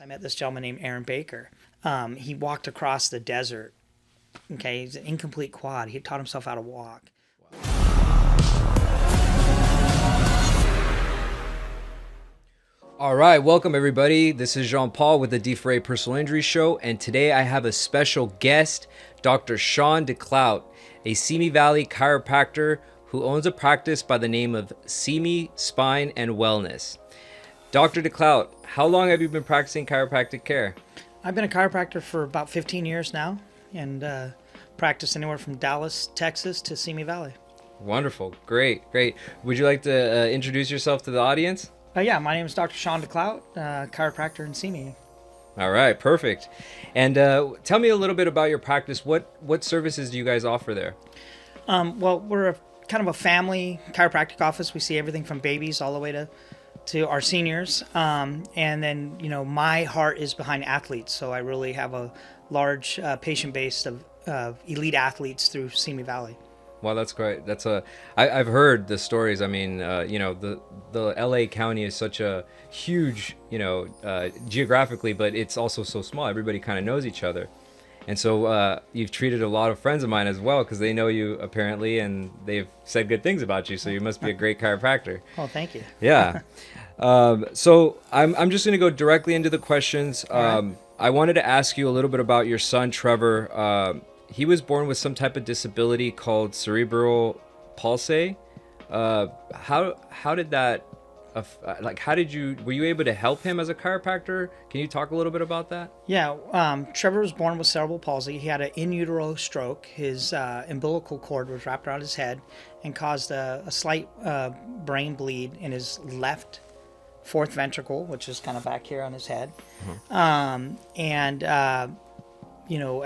I met this gentleman named Aaron Baker. He walked across the desert. Okay, he's an incomplete quad. He taught himself how to walk. All right, welcome everybody. This is Jean-Paul with the D4A Personal Injury Show, and today I have a special guest, Dr. Shawn DeCloedt, a Simi Valley Chiropractor who owns a practice by the name of Simi Spine and Wellness. Dr. DeCloedt, how long have you been practicing chiropractic care? I've been a chiropractor for about 15 years now, and practiced anywhere from Dallas, Texas to Simi Valley. Wonderful, great. Would you like to introduce yourself to the audience? Yeah, my name is Dr. Shawn DeCloedt, chiropractor in Simi. All right, perfect. And tell me a little bit about your practice. What services do you guys offer there? Well, we're kind of a family chiropractic office. We see everything from babies all the way to our seniors. And then, my heart is behind athletes. So I really have a large patient base of elite athletes through Simi Valley. Wow, that's great. I've heard the stories. I mean, the LA County is such a huge, geographically, but it's also so small. Everybody kind of knows each other. And so you've treated a lot of friends of mine as well because they know you apparently, and they've said good things about you. So you must be a great chiropractor. Oh, thank you. Yeah. So I'm just going to go directly into the questions. I wanted to ask you a little bit about your son, Trevor. He was born with some type of disability called Cerebral Palsy. How did that, were you able to help him as a chiropractor? Can you talk a little bit about that? Yeah, Trevor was born with cerebral palsy. He had an in utero stroke. His umbilical cord was wrapped around his head and caused a slight brain bleed in his left fourth ventricle, which is kind of back here on his head. At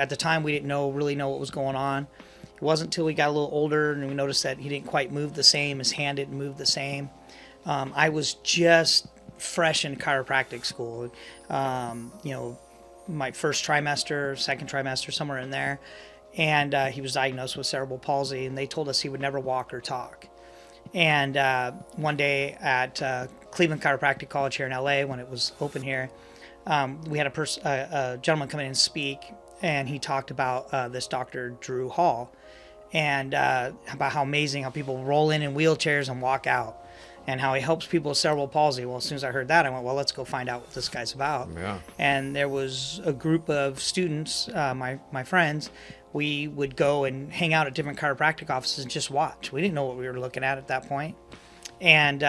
the time we didn't really know what was going on. It wasn't until we got a little older and we noticed that he didn't quite move the same. His hand didn't move the same. I was just fresh in chiropractic school. My first trimester, second trimester, somewhere in there. And he was diagnosed with cerebral palsy, and they told us he would never walk or talk. And one day at Cleveland Chiropractic College here in LA, when it was open here, we had a gentleman come in and speak, and he talked about this Dr. Drew Hall, and about how amazing how people roll in wheelchairs and walk out, and how he helps people with cerebral palsy. Well, as soon as I heard that, I went, well, let's go find out what this guy's about. Yeah. And there was a group of students, my friends. We would go and hang out at different chiropractic offices and just watch. We didn't know what we were looking at that point. And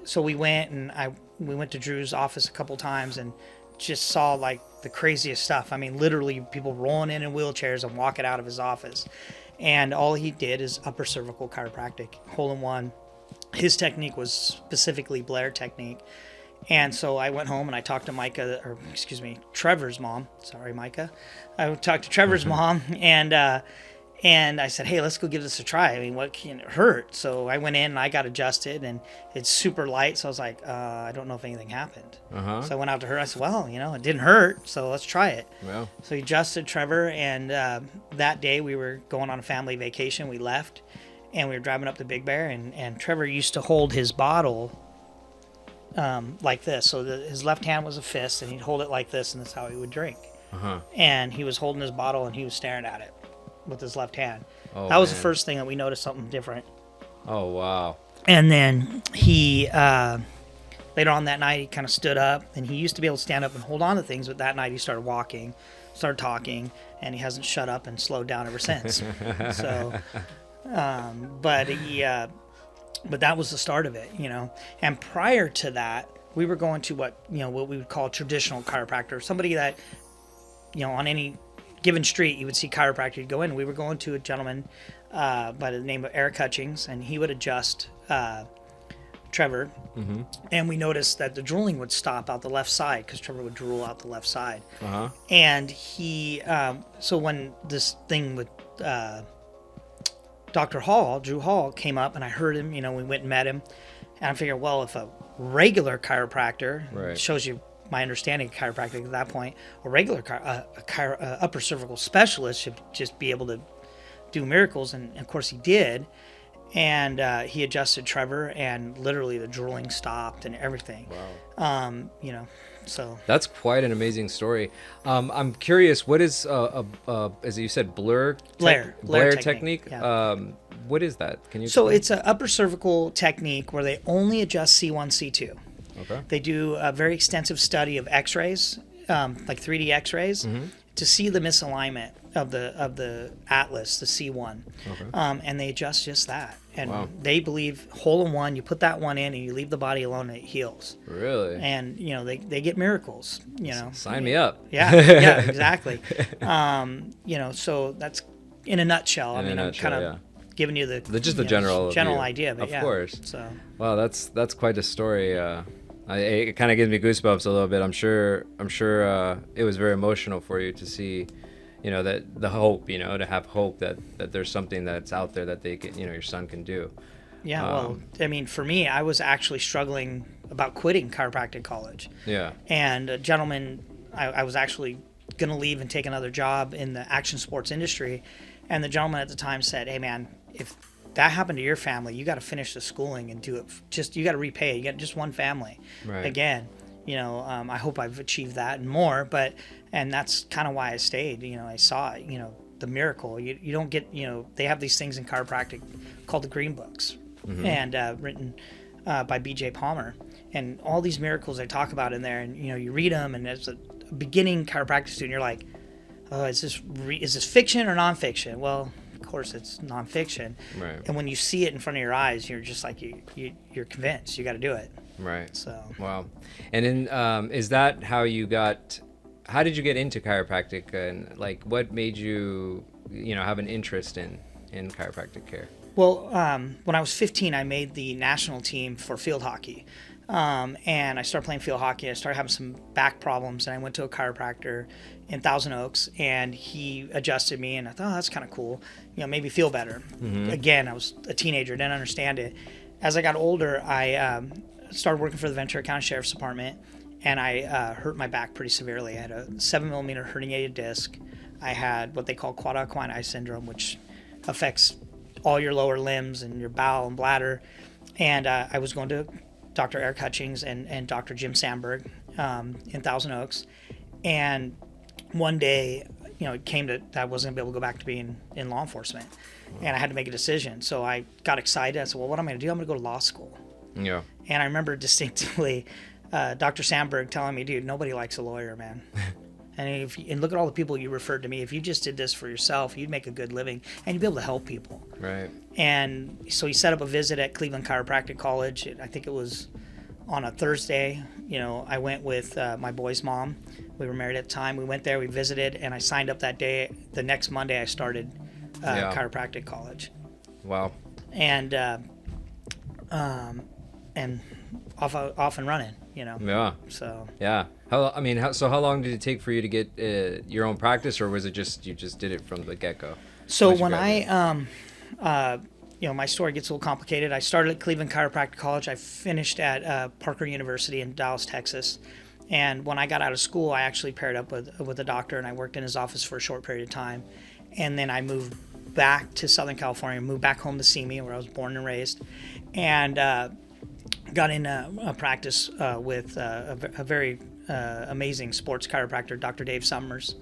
so we went, and we went to Drew's office a couple times and just saw like the craziest stuff. I mean, literally people rolling in wheelchairs and walking out of his office. And all he did is upper cervical chiropractic, hole-in-one. His technique was specifically Blair technique. And so I went home and I talked to Trevor's mom. Sorry, Micah. I talked to Trevor's mom, and I said, hey, let's go give this a try. I mean, what can it hurt? So I went in and I got adjusted, and it's super light. So I was like, I don't know if anything happened. So I went out to her. I said, well, it didn't hurt, so let's try it. Wow. So he adjusted Trevor, and that day we were going on a family vacation. We left, and we were driving up to Big Bear, and Trevor used to hold his bottle like this. So his left hand was a fist, and he'd hold it like this, and that's how he would drink. And he was holding his bottle, and he was staring at it with his left hand. That was the first thing that we noticed something different. Oh, wow. And then he, later on that night, he kind of stood up, and he used to be able to stand up and hold on to things, but that night he started walking, started talking, and he hasn't shut up and slowed down ever since. So, but that was the start of it, And prior to that, we were going to what we would call traditional chiropractor, somebody that, on any given street you would see chiropractor, you'd go in. We were going to a gentleman by the name of Eric Hutchings, and he would adjust Trevor. And we noticed that the drooling would stop out the left side because Trevor would drool out the left side. And he, so when this thing with Dr. Hall, Drew Hall, came up, and I heard him, we went and met him, and I figured, well, if a regular chiropractor, shows you my understanding of chiropractic at that point, a regular upper cervical specialist should just be able to do miracles, and of course he did. And he adjusted Trevor, and literally the drooling stopped and everything. Wow. So That's quite an amazing story. I'm curious, what is as you said, Blair technique? Yeah. What is that? Can you So explain? it's an upper cervical technique where they only adjust C1, C2. Okay. They do a very extensive study of X-rays, like 3D X-rays, to see the misalignment of the atlas, the C1, Okay. and they adjust just that. And Wow. they believe hole in one, you put that one in, and you leave the body alone, and it heals. Really? And they get miracles. Sign me up. Yeah, yeah, exactly. So that's in a nutshell. In a I'm nutshell, kind of giving you the general general view. idea of it. Of yeah. course. So Wow, that's quite a story. It kind of gives me goosebumps a little bit. I'm sure it was very emotional for you to see, that the hope, to have hope that there's something that's out there that they can, your son can do. yeah, well, I mean, for me, I was actually struggling about quitting chiropractic college. Yeah. And a gentleman, I was actually going to leave and take another job in the action sports industry. And the gentleman at the time said, hey, man, if that happened to your family, you got to finish the schooling and do it. You got to repay it. You got just one family. Right. Again, I hope I've achieved that and more. And that's kind of why I stayed. I saw it, the miracle. You don't get, they have these things in chiropractic called the green books, and written by B.J. Palmer. And all these miracles they talk about in there, and you read them, and as a beginning chiropractic student, you're like, oh, is this fiction or nonfiction? Well, of course it's nonfiction. Right. And when you see it in front of your eyes, you're just like you're convinced you got to do it. Right. So wow. And then is that how you got? How did you get into chiropractic, and like what made you have an interest in chiropractic care? Well, when I was 15, I made the national team for field hockey. And I started playing field hockey. I started having some back problems, and I went to a chiropractor in Thousand Oaks, and he adjusted me, and I thought, oh, that's kind of cool. Made me feel better. Again, I was a teenager, didn't understand it. As I got older, I started working for the Ventura County Sheriff's Department, and I hurt my back pretty severely. I had a 7mm herniated disc. I had what they call quad equine syndrome, which affects all your lower limbs and your bowel and bladder. And I was going to Dr. Eric Hutchings and Dr. Jim Sandberg in Thousand Oaks. And one day, it came to that I wasn't going to be able to go back to being in law enforcement. And I had to make a decision. So I got excited. I said, well, what am I going to do? I'm going to go to law school. Yeah. And I remember distinctly Dr. Sandberg telling me, dude, nobody likes a lawyer, man. And look at all the people you referred to me. If you just did this for yourself, you'd make a good living and you'd be able to help people. Right. And so he set up a visit at Cleveland Chiropractic College. I think it was on a Thursday. I went with my boy's mom. We were married at the time. We went there, we visited, and I signed up that day. The next Monday, I started chiropractic college. Wow. And off and running. Yeah. So yeah. How long did it take for you to get your own practice, or was it just you just did it from the get-go? So when my story gets a little complicated. I started at Cleveland Chiropractic College. I finished at Parker University in Dallas, Texas. And when I got out of school, I actually paired up with a doctor, and I worked in his office for a short period of time. And then I moved back to Southern California, moved back home to Simi, where I was born and raised, and got in a practice with a very amazing sports chiropractor, Dr. Dave Summers.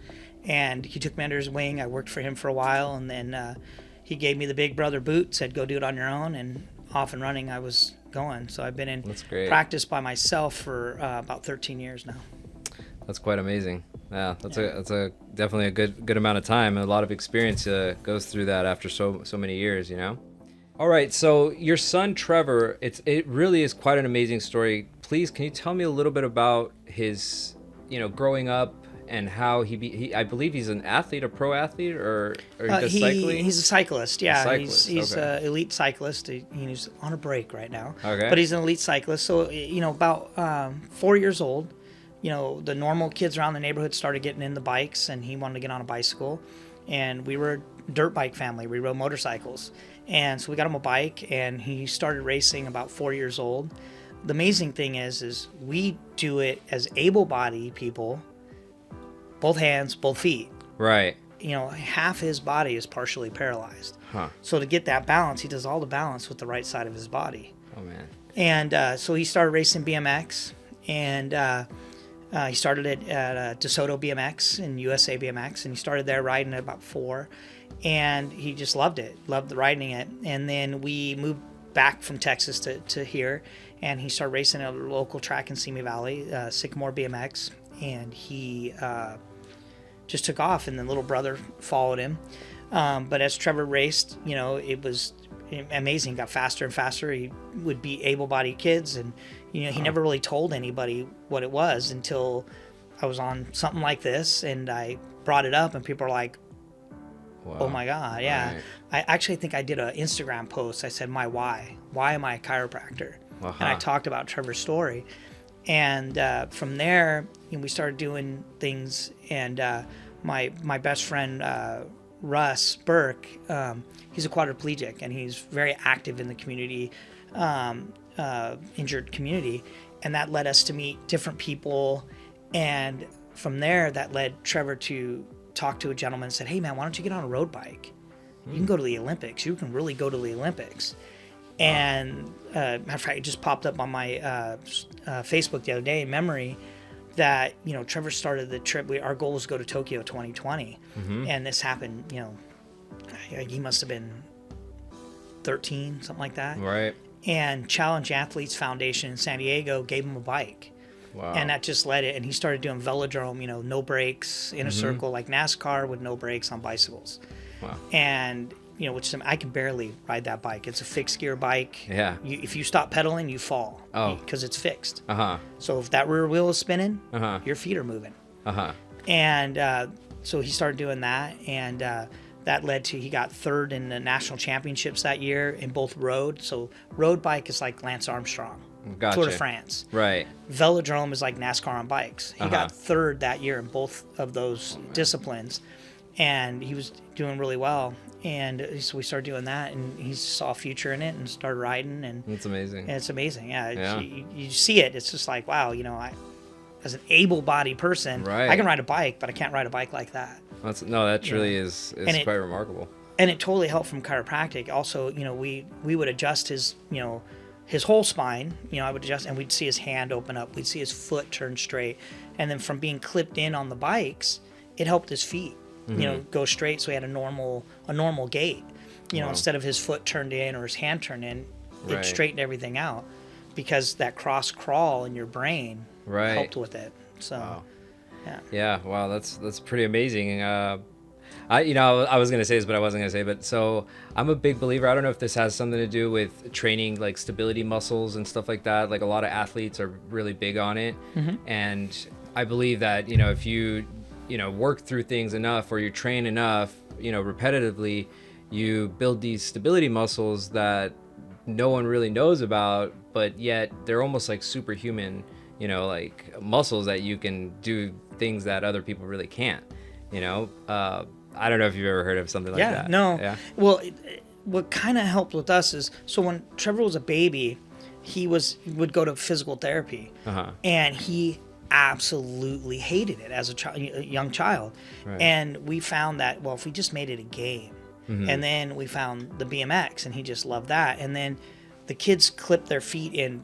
And he took me under his wing. I worked for him for a while, and then he gave me the big brother boot, said, go do it on your own, and off and running I was going. So I've been in practice by myself for about 13 years now. That's quite amazing. Yeah, that's a definitely a good amount of time, and a lot of experience goes through that after so many years, All right, so your son Trevor, it really is quite an amazing story. Please, can you tell me a little bit about his, growing up and how I believe he's an athlete, a pro athlete, or he does cycling? He's a cyclist, yeah. He's okay. an elite cyclist. He's on a break right now. Okay. But he's an elite cyclist. So, about 4 years old, the normal kids around the neighborhood started getting in the bikes, and he wanted to get on a bicycle. And we were a dirt bike family. We rode motorcycles. And so we got him a bike, and he started racing about 4 years old. The amazing thing is we do it as able-bodied people, both hands, both feet. Right. Half his body is partially paralyzed. Huh. So to get that balance, he does all the balance with the right side of his body. Oh, man. And so he started racing BMX, and He started it at DeSoto BMX and USA BMX, and he started there riding at about 4, and he just loved it, loved riding it. And then we moved back from Texas to here, and he started racing at a local track in Simi Valley, Sycamore BMX, and he just took off, and then little brother followed him. But as Trevor raced, it was amazing. He got faster and faster. He would beat able-bodied kids, and he never really told anybody what it was until I was on something like this, and I brought it up, and people are like, Wow. "Oh my God, yeah!" Right. I actually think I did an Instagram post. I said, "My why? Why am I a chiropractor?" And I talked about Trevor's story, and from there, we started doing things. And my best friend Russ Burke, he's a quadriplegic, and he's very active in the community. Injured community, and that led us to meet different people, and from there that led Trevor to talk to a gentleman and said, "Hey man, why don't you get on a road bike? You can go to the Olympics. You can really go to the Olympics." And matter of fact, it just popped up on my Facebook the other day in memory that Trevor started the trip. Our goal was to go to Tokyo 2020, and this happened. He must have been 13, something like that. Right. And Challenge Athletes Foundation in San Diego gave him a bike. Wow. And that just led it. And he started doing velodrome, no brakes in a circle, like NASCAR with no brakes on bicycles. Wow. And, which I can barely ride that bike. It's a fixed gear bike. Yeah. If you stop pedaling, you fall. Oh. Because it's fixed. Uh-huh. So if that rear wheel is spinning, Uh-huh. your feet are moving. Uh-huh. And so he started doing that. And that led to, he got third in the national championships that year in both road. So road bike is like Lance Armstrong, Gotcha. Tour de France. Right. Velodrome is like NASCAR on bikes. He got third that year in both of those disciplines, and he was doing really well. And so we started doing that, and he saw a future in it and started riding. And That's amazing. and it's amazing. Yeah, Yeah. You see it. It's just like, wow, as an able-bodied person, Right. I can ride a bike, but I can't ride a bike like that. That truly is And quite remarkable. And it totally helped from chiropractic. Also, we would adjust his, his whole spine. I would adjust, and we'd see his hand open up. We'd see his foot turn straight. And then from being clipped in on the bikes, it helped his feet, go straight. So he had a normal gait. Wow. Instead of his foot turned in or his hand turned in, it Right. straightened everything out because that cross crawl in your brain Right. helped with it. So, Wow. yeah. Yeah, wow, that's pretty amazing. I was gonna say this, but I wasn't gonna say. But so I'm a big believer. I don't know if this has something to do with training like stability muscles and stuff like that. Like a lot of athletes are really big on it, and I believe that if you work through things enough or you train enough, repetitively, you build these stability muscles that no one really knows about, but yet they're almost like superhuman. Like muscles that you can do things that other people really can't. I don't know if you've ever heard of something like Yeah, that. no. Yeah. Well, what kind of helped with us is, so when Trevor was a baby, he would go to physical therapy, and he absolutely hated it as a young child. Right. And we found that, if we just made it a game, and then we found the BMX, and he just loved that. And then the kids clip their feet in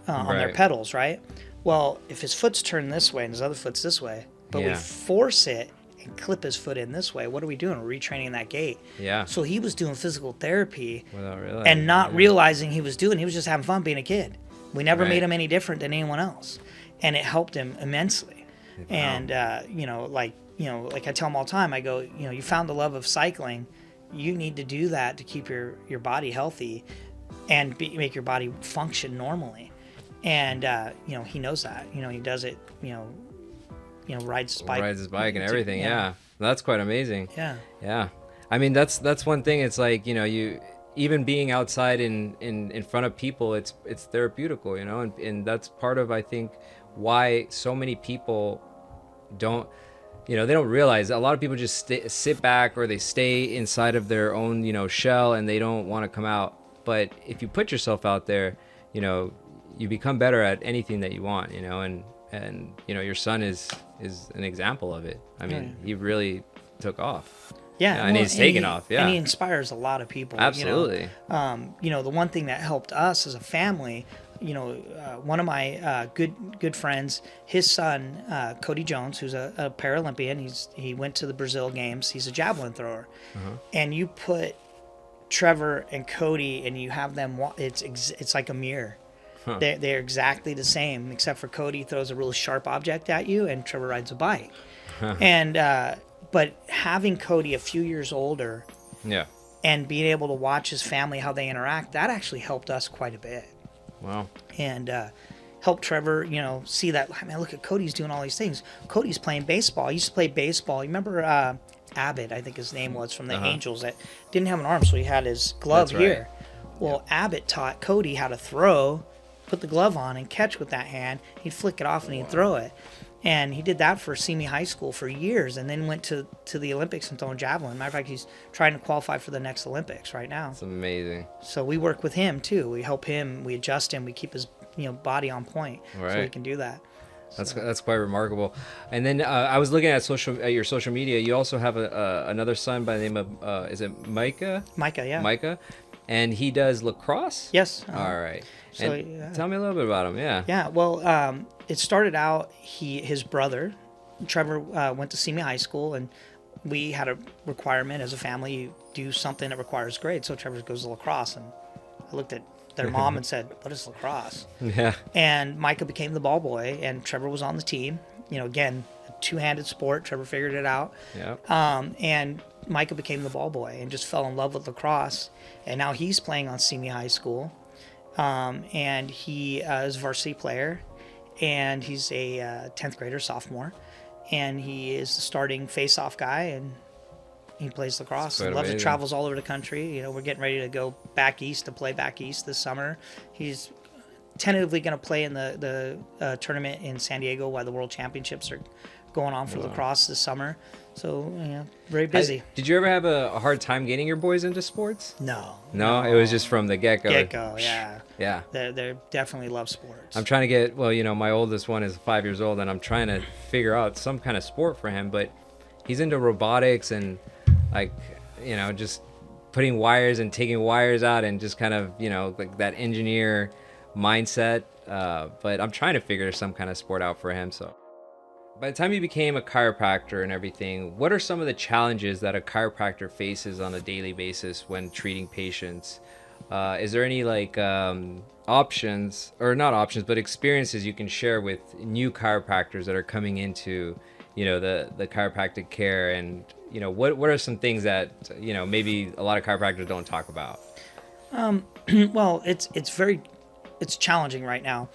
on their Right. pedals, right? Well, if his foot's turned this way and his other foot's this way, but we Yeah. force it and clip his foot in this way, what are we doing? We're retraining that gait. Yeah. So he was doing physical therapy Without realizing. and not yeah. realizing he was just having fun being a kid. We never Right. made him any different than anyone else. And it helped him immensely. Wow. And, like I tell him all the time, I go, you found the love of cycling. You need to do that to keep your body healthy and make your body function normally. And, he knows that, he does it, rides his bike. Rides his bike and everything. Yeah. That's quite amazing. Yeah. Yeah. I mean, that's one thing. It's like, you even being outside in front of people, it's therapeutical, and that's part of, I think, why so many people don't, they don't realize. A lot of people just sit back, or they stay inside of their own, shell, and they don't want to come out. But if you put yourself out there, you become better at anything that you want, and your son is an example of it. I mean, he really took off. Yeah, and he's taken off. Yeah, and he inspires a lot of people. Absolutely. The one thing that helped us as a family, one of my good friends, his son, Cody Jones, who's a Paralympian. He went to the Brazil games. He's a javelin thrower. And you put Trevor and Cody and you have them, it's like a mirror. They're exactly the same, except for Cody throws a really sharp object at you and Trevor rides a bike. And but having Cody a few years older, and being able to watch his family, how they interact, that actually helped us quite a bit. Wow. And helped Trevor, see that, man, look at Cody's doing all these things. Cody's playing baseball. He used to play baseball. You remember Abbott, I think his name was, from the Angels, that didn't have an arm, so he had his glove here. Well, Abbott taught Cody how to throw, put the glove on and catch with that hand. He'd flick it off and he'd throw it. And he did that for Simi High School for years, and then went to the Olympics and throwing javelin. Matter of fact, he's trying to qualify for the next Olympics right now. It's amazing. So we work with him too. We help him. We adjust him. We keep his body on point, so he can do that. That's quite remarkable. And then I was looking at your social media. You also have another son by the name of is it Micah? Micah, yeah. Micah, and he does lacrosse. Yes. All right. So tell me a little bit about him. Yeah. Yeah. Well, it started out his brother, Trevor, went to Simi High School, and we had a requirement as a family, you do something that requires grades. So Trevor goes to lacrosse, and I looked at their mom and said, "What is lacrosse?" Yeah. And Micah became the ball boy, and Trevor was on the team. Again, a two-handed sport. Trevor figured it out. Yeah. And Micah became the ball boy and just fell in love with lacrosse. And now he's playing on Simi High School. And he is a varsity player, and he's a 10th grader, sophomore, and he is the starting face-off guy, and he plays lacrosse. He loves it, travels all over the country. We're getting ready to go back east to play back east this summer. He's tentatively going to play in the tournament in San Diego while the World Championships are going on for lacrosse this summer. So, very busy. Did you ever have a hard time getting your boys into sports? No. It was just from the get-go. Yeah. Yeah. They definitely love sports. I'm trying to get, my oldest one is 5 years old, and I'm trying to figure out some kind of sport for him, but he's into robotics and, just putting wires and taking wires out and just kind of, like that engineer mindset. But I'm trying to figure some kind of sport out for him, so. By the time you became a chiropractor and everything, what are some of the challenges that a chiropractor faces on a daily basis when treating patients? Is there any options, or not options, but experiences you can share with new chiropractors that are coming into, the chiropractic care? And, what are some things that, maybe a lot of chiropractors don't talk about? Well, it's challenging right now.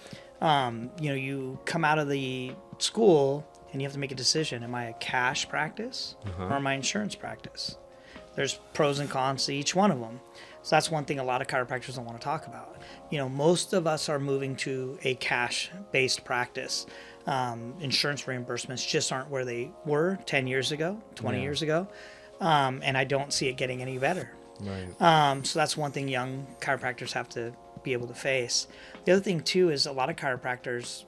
You come out of the school and you have to make a decision. Am I a cash practice or am I insurance practice? There's pros and cons to each one of them. So that's one thing a lot of chiropractors don't want to talk about. Most of us are moving to a cash-based practice. Insurance reimbursements just aren't where they were 10 years ago, 20 years ago. And I don't see it getting any better. Right. So that's one thing young chiropractors have to be able to face. The other thing, too, is a lot of chiropractors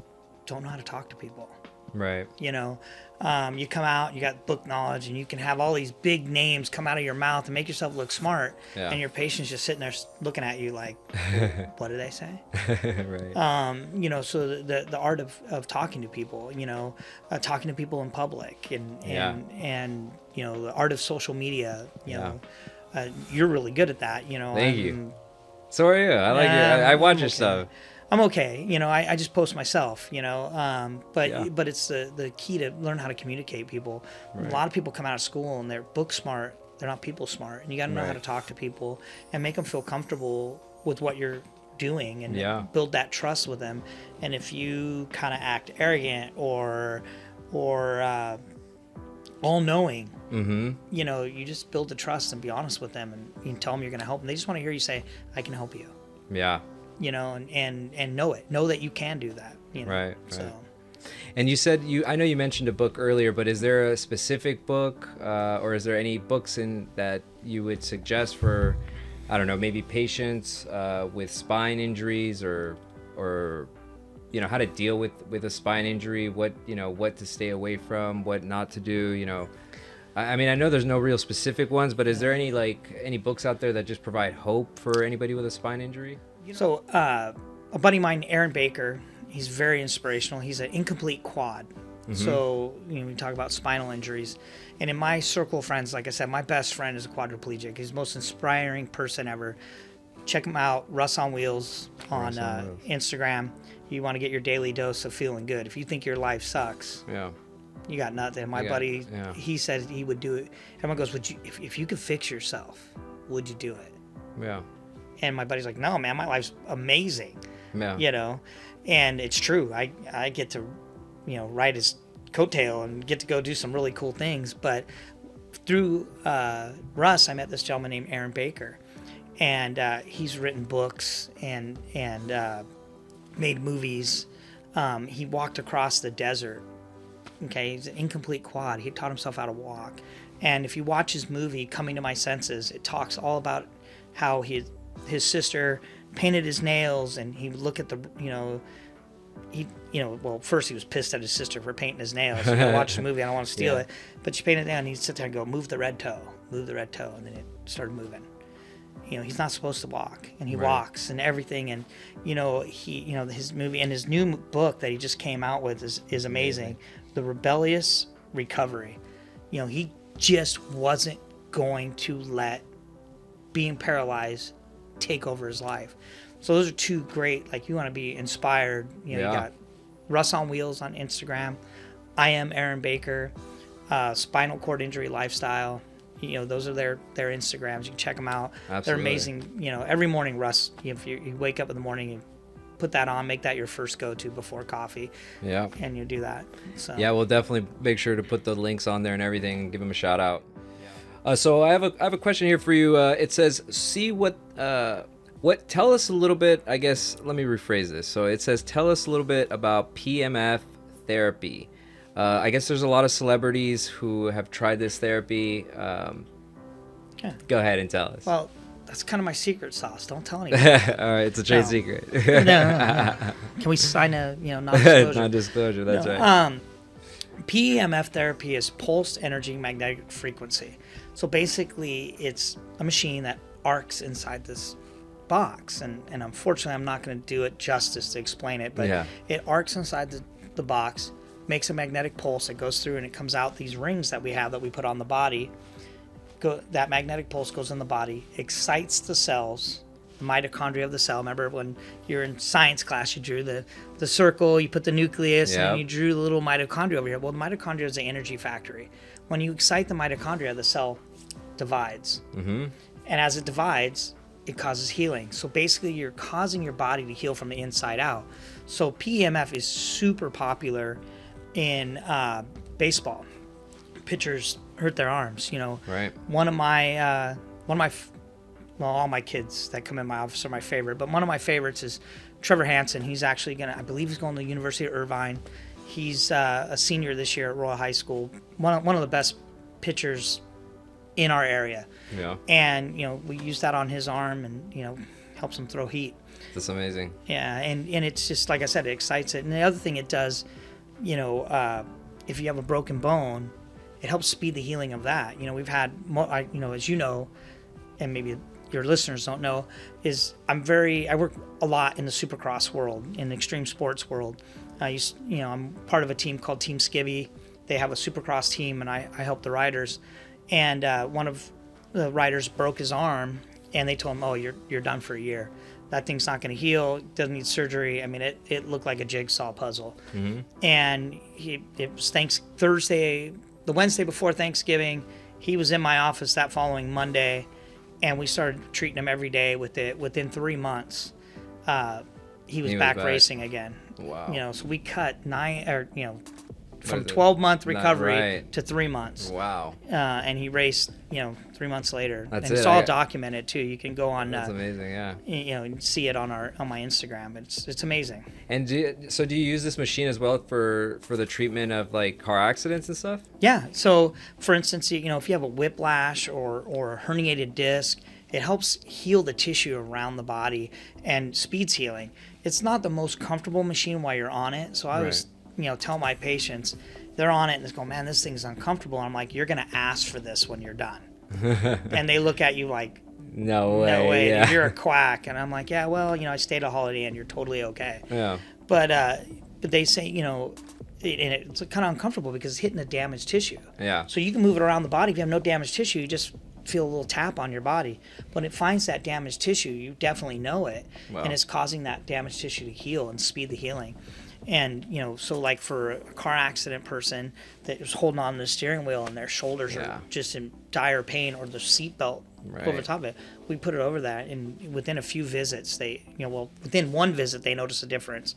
don't know how to talk to people. Right. You come out, you got book knowledge, and you can have all these big names come out of your mouth and make yourself look smart. Yeah. And your patient's just sitting there looking at you like, what did I say? Right. So the art of talking to people, talking to people in public, and the art of social media, you're really good at that. Thank you. So are you. I like you. I watch your stuff. I'm okay. I just post myself, but it's the key to learn how to communicate people. Right. A lot of people come out of school and they're book smart. They're not people smart. And you got to know how to talk to people and make them feel comfortable with what you're doing and build that trust with them. And if you kind of act arrogant or all-knowing, you just build the trust and be honest with them, and you can tell them you're going to help them. They just want to hear you say, I can help you. Yeah. And know that you can do that. Right. So. And you said I know you mentioned a book earlier, but is there a specific book, or is there any books that you would suggest for, I don't know, maybe patients with spine injuries or how to deal with a spine injury, what to stay away from, what not to do, I mean, I know there's no real specific ones, but is there any books out there that just provide hope for anybody with a spine injury? So a buddy of mine, Aaron Baker, he's very inspirational. He's an incomplete quad. So, we talk about spinal injuries. And in my circle of friends, like I said, my best friend is a quadriplegic. He's the most inspiring person ever. Check him out, Russ on Wheels on Instagram. You want to get your daily dose of feeling good. If you think your life sucks, you got nothing. My buddy, he said he would do it. Everyone goes, would you, if you could fix yourself, would you do it? Yeah. And my buddy's like, no, man, my life's amazing. Yeah. And it's true. I get to, ride his coattail and get to go do some really cool things. But through Russ, I met this gentleman named Aaron Baker, and he's written books and made movies. He walked across the desert. Okay, he's an incomplete quad. He taught himself how to walk. And if you watch his movie, Coming to My Senses, it talks all about how his sister painted his nails, and he would look at the, well, first he was pissed at his sister for painting his nails. So I watched the movie, I don't want to steal it. But she painted it down, and he'd sit there and go, move the red toe, and then it started moving. He's not supposed to walk, and he walks and everything. And, his movie and his new book that he just came out with is amazing. The Rebellious Recovery. He just wasn't going to let being paralyzed take over his life. So those are two great, like, you want to be inspired. You got Russ on Wheels on Instagram. I am Aaron Baker, Spinal Cord Injury Lifestyle. Those are their Instagrams. You can check them out. Absolutely. They're amazing. Every morning, Russ, if you wake up in the morning, you put that on, make that your first go-to before coffee. Yeah. And you do that. So. Yeah, we'll definitely make sure to put the links on there and everything and give them a shout out. So I have a question here for you. It says, tell us a little bit, I guess, let me rephrase this. So it says, tell us a little bit about PMF therapy. I guess there's a lot of celebrities who have tried this therapy. Go ahead and tell us. Well, that's kind of my secret sauce. Don't tell anyone. All right, it's a trade secret. No. Can we sign a non-disclosure? Non-disclosure, that's right. PEMF therapy is pulsed energy magnetic frequency. So basically, it's a machine that arcs inside this box, and unfortunately, I'm not going to do it justice to explain it, but it arcs inside the box, makes a magnetic pulse that goes through, and it comes out these rings that we have that we put on the body. That magnetic pulse goes in the body, excites the cells, the mitochondria of the cell. Remember when you're in science class, you drew the circle, you put the nucleus, and you drew the little mitochondria over here. Well, the mitochondria is the energy factory. When you excite the mitochondria, the cell divides. And as it divides, it causes healing. So basically, you're causing your body to heal from the inside out. So PEMF is super popular in baseball. Pitchers hurt their arms, Right. One of my all my kids that come in my office are my favorite, but one of my favorites is Trevor Hansen. He's actually I believe he's going to the University of Irvine. He's a senior this year at Royal High School. One of the best pitchers in our area. Yeah. And we use that on his arm, and helps him throw heat. That's amazing. Yeah, and it's just like I said, it excites it. And the other thing it does, if you have a broken bone, it helps speed the healing of that. We've had, as you know, and maybe your listeners don't know, is I work a lot in the supercross world, in the extreme sports world. I'm part of a team called Team Skivvy. They have a supercross team, and I help the riders. And one of the riders broke his arm, and they told him, "Oh, you're done for a year. That thing's not going to heal. Doesn't need surgery." I mean, it looked like a jigsaw puzzle. And it was the Wednesday before Thanksgiving. He was in my office that following Monday, and we started treating him every day with it. Within 3 months, he was back racing again. Wow. So we cut from 12-month recovery to 3 months. Wow. And he raced, 3 months later. That's and it's all documented too. You can go on. That's amazing. Yeah. And see it on my Instagram. It's amazing. And do you use this machine as well for the treatment of like car accidents and stuff? Yeah. So for instance, if you have a whiplash or a herniated disc, it helps heal the tissue around the body and speeds healing. It's not the most comfortable machine while you're on it. So I always tell my patients, they're on it and they go, "Man, this thing's uncomfortable." And I'm like, "You're going to ask for this when you're done." And they look at you like, No way. No way, Yeah. dude, you're a quack. And I'm like, yeah, well, I stayed at Holiday Inn. You're totally okay. Yeah. But they say, and it's kind of uncomfortable because it's hitting the damaged tissue. Yeah. So you can move it around the body. If you have no damaged tissue, you just feel a little tap on your body. When it finds that damaged tissue, you definitely know it. Wow. And it's causing that damaged tissue to heal and speed the healing. And, so like for a car accident person that was holding on to the steering wheel and their shoulders are just in dire pain, or the seatbelt over the top of it, we put it over that. And within a few visits, within one visit, they notice a difference.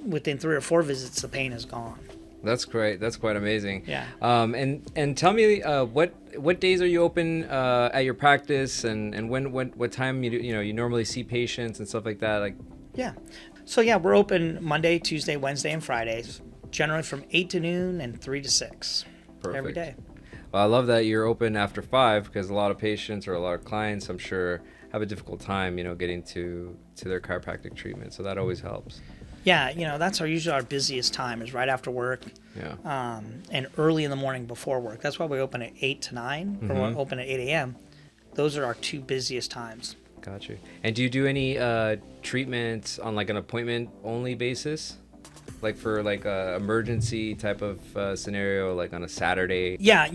Within 3 or 4 visits, the pain is gone. That's great. That's quite amazing. Yeah. And tell me what days are you open at your practice, and what time you normally see patients and stuff like that, like. Yeah. So yeah, we're open Monday, Tuesday, Wednesday, and Fridays, generally from 8 to noon and 3 to 6. Perfect. Every day. Well, I love that you're open after 5, because a lot of patients or a lot of clients, I'm sure, have a difficult time, getting to their chiropractic treatment. So that always helps. Yeah, that's usually our busiest time is right after work. Yeah. And early in the morning before work. That's why we open at 8 to 9, or we're open at 8 a.m. Those are our 2 busiest times. Gotcha. And do you do any treatments on like an appointment only basis? Like for like a emergency type of scenario, like on a Saturday? Yeah,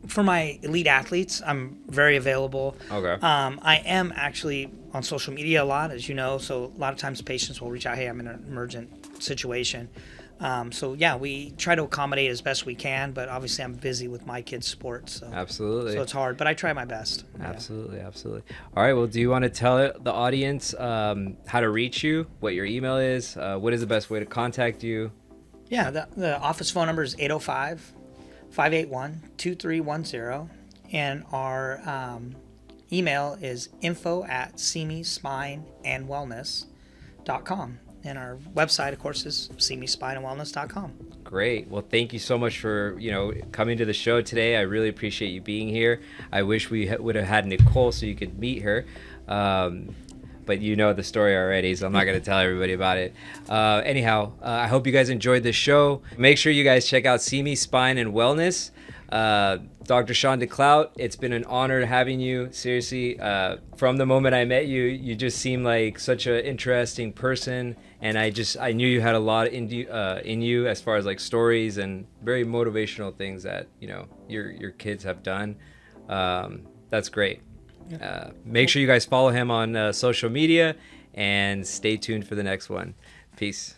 for my elite athletes, I'm very available. Okay. I am actually on social media a lot, as you know, so a lot of times patients will reach out, hey, I'm in an emergent situation. So yeah, we try to accommodate as best we can, but obviously I'm busy with my kids' sports. So. Absolutely. So it's hard, but I try my best. Absolutely, absolutely. All right, well, do you want to tell the audience how to reach you, what your email is, what is the best way to contact you? Yeah, the office phone number is 805-581-2310, and our email is info@simispineandwellness.com. And our website, of course, is simispineandwellness.com. Great. Well, thank you so much for, coming to the show today. I really appreciate you being here. I wish we would have had Nicole so you could meet her. But you know the story already, so I'm not going to tell everybody about it. Anyhow, I hope you guys enjoyed this show. Make sure you guys check out Simi Spine and Wellness. Dr. Shawn DeCloedt, it's been an honor having you. Seriously, from the moment I met you, you just seem like such an interesting person, and I knew you had a lot in you as far as like stories and very motivational things that your kids have done. That's great. Make sure you guys follow him on social media, and stay tuned for the next one. Peace.